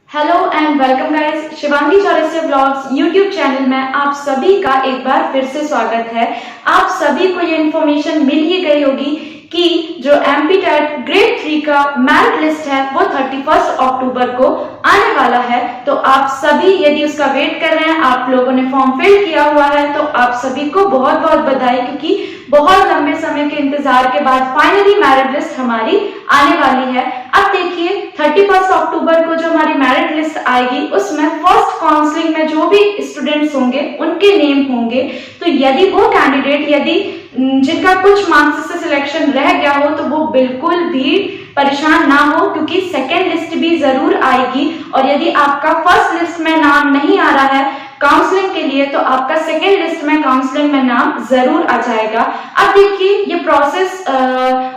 Hello and welcome guys, Shivangi Chaurasia blogs YouTube channel में आप सभी का एक बार फिर से स्वागत है। आप सभी को ये इन्फॉर्मेशन मिल ही गई होगी कि जो एमपी टेट ग्रेड 3 का मेरिट लिस्ट है वो 31 अक्टूबर को आने वाला है। तो आप सभी यदि उसका वेट कर रहे हैं, आप लोगों ने फॉर्म फिल किया हुआ है, तो आप सभी को बहुत बहुत बधाई, क्योंकि बहुत लंबे समय के इंतजार के बाद फाइनली मेरिट लिस्ट हमारी आने वाली है। अब देखिए 31 अक्टूबर को जो हमारी मेरिट लिस्ट आएगी उसमें फर्स्ट काउंसलिंग में जो भी स्टूडेंट्स होंगे उनके नेम होंगे। तो यदि वो कैंडिडेट जिनका कुछ मार्क्स से सिलेक्शन रह गया हो तो वो बिल्कुल भी परेशान ना हो, क्योंकि सेकेंड लिस्ट भी जरूर आएगी। और यदि आपका फर्स्ट लिस्ट में नाम नहीं आ रहा है काउंसलिंग के लिए तो आपका सेकेंड लिस्ट में काउंसलिंग में नाम जरूर आ जाएगा। अब देखिए ये प्रोसेस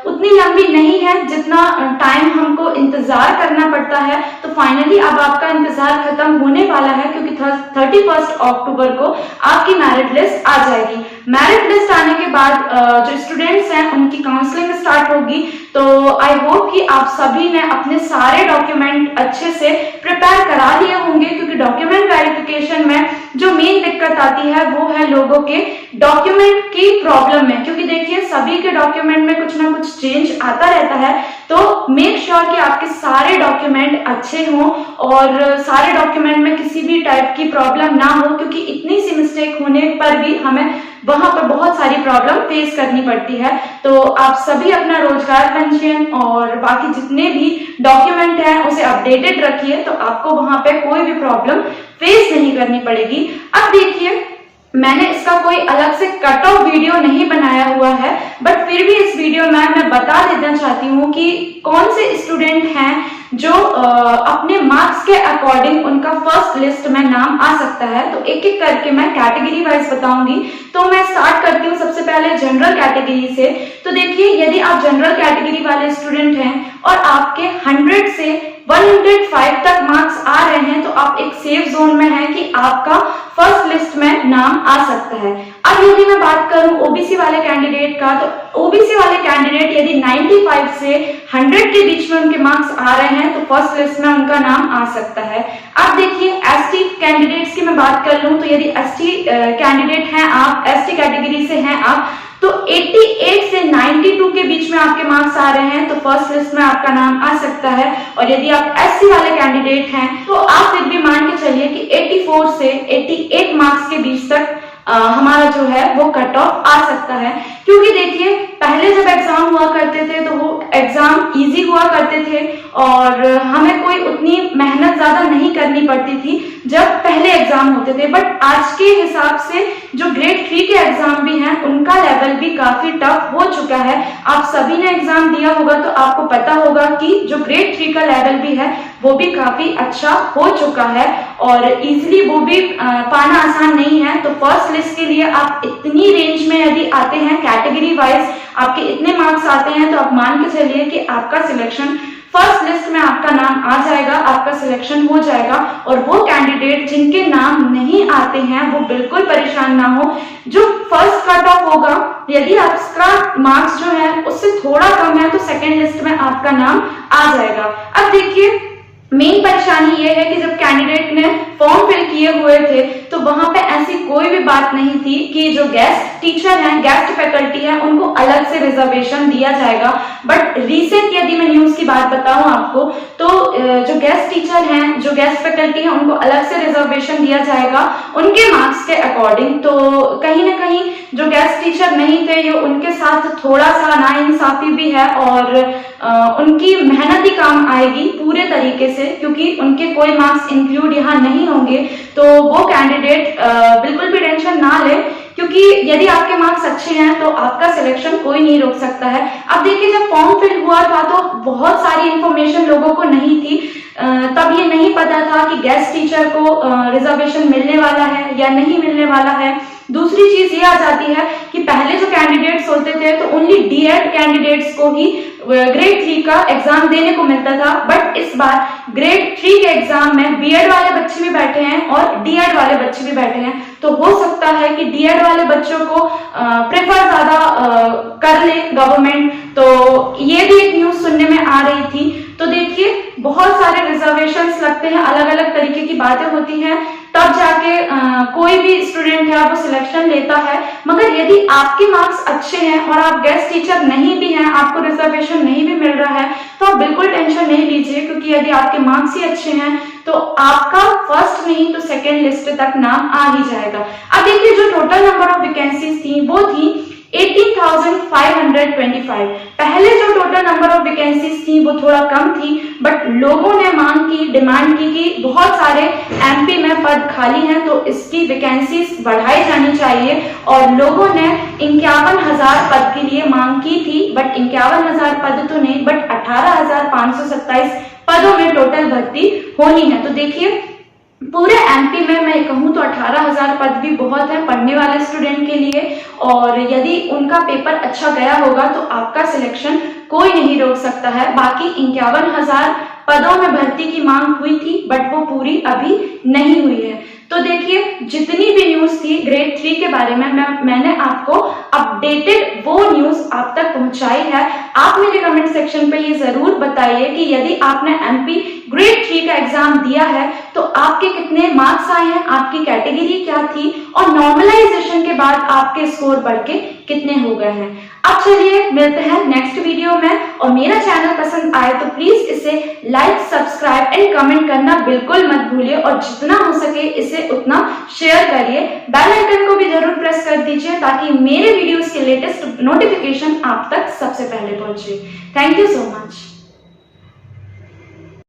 उतनी लंबी नहीं है जितना टाइम हमको इंतजार करना पड़ता है। तो फाइनली अब आपका इंतजार खत्म होने वाला है, क्योंकि 31 अक्टूबर को आपकी मेरिट लिस्ट आ जाएगी। मेरिट लिस्ट आने के बाद जो स्टूडेंट्स हैं उनकी काउंसलिंग स्टार्ट होगी। तो आई होप कि आप सभी ने अपने सारे डॉक्यूमेंट अच्छे से प्रिपेयर करा लिए होंगे, क्योंकि डॉक्यूमेंट वेरिफिकेशन में जो मेन दिक्कत आती है वो है लोगों के डॉक्यूमेंट की प्रॉब्लम में। क्योंकि देखिए सभी के डॉक्यूमेंट में कुछ ना कुछ चेंज आता रहता है, तो मेक श्योर कि आपके सारे डॉक्यूमेंट अच्छे हों और सारे डॉक्यूमेंट में किसी भी टाइप की प्रॉब्लम ना हो, क्योंकि इतनी सी मिस्टेक होने पर भी हमें वहां पर बहुत सारी प्रॉब्लम फेस करनी पड़ती है। तो आप सभी अपना रोजगार पंजीयन और बाकी जितने भी डॉक्यूमेंट हैं उसे अपडेटेड रखिए, तो आपको वहां पे कोई भी प्रॉब्लम फेस नहीं करनी पड़ेगी। अब देखिए मैंने इसका कोई अलग से कट ऑफ वीडियो नहीं बनाया हुआ है, बट फिर भी इस वीडियो में मैं बता देना चाहती हूँ कि कौन से स्टूडेंट हैं जो अपने मार्क्स के अकॉर्डिंग उनका फर्स्ट लिस्ट में नाम आ सकता है। तो एक एक करके मैं कैटेगरी वाइज बताऊंगी। तो मैं स्टार्ट करती हूँ सबसे पहले जनरल कैटेगरी से। तो देखिए यदि आप जनरल कैटेगरी वाले स्टूडेंट हैं और आपके 100 से 105 तक मार्क्स आ रहे हैं, तो आप एक सेफ जोन में हैं कि आपका फर्स्ट लिस्ट में नाम आ सकता है। अब यदि मैं बात करूं ओबीसी वाले कैंडिडेट का, तो ओबीसी वाले कैंडिडेट यदि 95 से 100 के बीच में उनके मार्क्स आ रहे हैं तो फर्स्ट लिस्ट में उनका नाम आ सकता है। अब देखिए एसटी कैंडिडेट्स की मैं बात कर लूं, तो यदि एसटी कैंडिडेट हैं आप, एसटी कैटेगरी से हैं आप, तो 88 से 92 के बीच में आपके मार्क्स आ रहे हैं तो फर्स्ट लिस्ट में आपका नाम आ सकता है। और यदि आप एससी वाले कैंडिडेट हैं तो आप फिर भी मान के चलिए कि 84 से 88 मार्क्स के बीच तक हमारा जो है वो कट ऑफ आ सकता है। क्योंकि देखिए पहले जब एग्जाम हुआ करते थे तो वो एग्जाम इजी हुआ करते थे और हमें कोई उतनी मेहनत ज्यादा नहीं करनी पड़ती थी जब पहले एग्जाम होते थे। बट आज के हिसाब से जो ग्रेड 3 के एग्जाम भी हैं उनका लेवल भी काफी टफ हो चुका है। आप सभी ने एग्जाम दिया होगा तो आपको पता होगा कि जो ग्रेड 3 का लेवल भी है वो भी काफी अच्छा हो चुका है और इजिली वो भी पाना आसान नहीं है। तो फर्स्ट लिस्ट के लिए आप इतनी रेंज में यदि आते हैं, कैटेगरी वाइज आपके इतने मार्क्स आते हैं, तो आप मान के चलिए कि आपका सिलेक्शन फर्स्ट लिस्ट में आपका नाम आ जाएगा, आपका सिलेक्शन हो जाएगा। और वो कैंडिडेट जिनके नाम नहीं आते हैं वो बिल्कुल परेशान ना हो। जो फर्स्ट कट ऑफ होगा, यदि आपका मार्क्स जो है उससे थोड़ा कम है तो सेकेंड लिस्ट में आपका नाम आ जाएगा। अब देखिए मेन परेशानी ये है कि जब कैंडिडेट ने फॉर्म फिल किए हुए थे तो वहां पे ऐसी कोई भी बात नहीं थी कि जो गेस्ट टीचर हैं, गेस्ट फैकल्टी है, उनको अलग से रिजर्वेशन दिया जाएगा। बट रिसेंट यदि मैं न्यूज की बात बताऊं आपको, तो जो गेस्ट टीचर हैं, जो गेस्ट फैकल्टी है, उनको अलग से रिजर्वेशन दिया जाएगा उनके मार्क्स के अकॉर्डिंग। तो कहीं ना कहीं जो गेस्ट टीचर नहीं थे ये उनके साथ थोड़ा सा नाइंसाफी भी है और उनकी मेहनत ही काम आएगी पूरे तरीके से, क्योंकि उनके कोई मार्क्स इंक्लूड यहाँ नहीं होंगे। तो वो कैंडिडेट बिल्कुल भी टेंशन ना ले, क्योंकि यदि आपके मार्क्स अच्छे हैं तो आपका सिलेक्शन कोई नहीं रोक सकता है। अब देखिए जब फॉर्म फिल हुआ था तो बहुत सारी इंफॉर्मेशन लोगों को नहीं थी, तब ये नहीं पता था कि गेस्ट टीचर को रिजर्वेशन मिलने वाला है या नहीं मिलने वाला है। दूसरी चीज ये आ जाती है कि पहले जो कैंडिडेट्स होते थे तो ओनली डीएड कैंडिडेट्स को ही ग्रेड 3 का एग्जाम देने को मिलता था। बट इस बार ग्रेड 3 के एग्जाम में बीएड वाले बच्चे भी बैठे हैं और डीएड वाले बच्चे भी बैठे हैं। तो हो सकता है कि डीएड वाले बच्चों को प्रेफर ज्यादा कर ले गवर्नमेंट। तो ये भी एक न्यूज सुनने में आ रही थी। तो देखिए बहुत सारे रिजर्वेशंस लगते हैं अलग बातें होती हैं, तब जाके कोई भी स्टूडेंट है वो सिलेक्शन लेता है। मगर यदि आपके मार्क्स अच्छे हैं और आप गेस्ट टीचर नहीं भी हैं, आपको रिजर्वेशन नहीं भी मिल रहा है, तो आप बिल्कुल टेंशन नहीं लीजिए, क्योंकि यदि आपके मार्क्स ही अच्छे हैं तो आपका फर्स्ट नहीं तो सेकेंड लिस्ट तक नाम आ ही जाएगा। अब देखिए, जो टोटल नंबर ऑफ वैकेंसीज थी वो थी 18,525। पहले जो टोटल नंबर ऑफ वैकेंसीज थी वो थोड़ा कम थी, बट लोगों ने मांग की, डिमांड की कि बहुत सारे एमपी में पद खाली हैं तो इसकी वैकेंसीज बढ़ाई जानी चाहिए, और लोगों ने 51,000 पद के लिए मांग की थी। बट 51,000 पद तो नहीं, बट 18,527 पदों में टोटल भर्ती होनी है। तो देखिए, पूरे एमपी में मैं कहूँ तो 18,000 पद भी बहुत है पढ़ने वाले स्टूडेंट के लिए, और यदि उनका पेपर अच्छा गया होगा तो आपका सिलेक्शन कोई नहीं रोक सकता है। बाकी 51,000 पदों में भर्ती की मांग हुई थी, बट वो पूरी अभी नहीं हुई है। तो देखिए, जितनी भी न्यूज थी ग्रेड 3 के बारे में मैंने आपको अपडेटेड वो न्यूज आप तक पहुंचाई है। आप मेरे कमेंट सेक्शन पे ये जरूर बताइए कि यदि आपने एमपी ग्रेड 3 का एग्जाम दिया है तो आपके कितने मार्क्स आए हैं, आपकी कैटेगरी क्या थी, और नॉर्मलाइजेशन के बाद आपके स्कोर बढ़ के कितने हो गए हैं। अब चलिए मिलते हैं नेक्स्ट वीडियो में, और मेरा चैनल पसंद आए तो प्लीज इसे लाइक, सब्सक्राइब एंड कमेंट करना बिल्कुल मत भूलिए, और जितना हो सके इसे उतना शेयर करिए। बेल आइकन को भी जरूर प्रेस कर दीजिए ताकि मेरे वीडियोस के लेटेस्ट नोटिफिकेशन आप तक सबसे पहले पहुंचे। Thank you so much.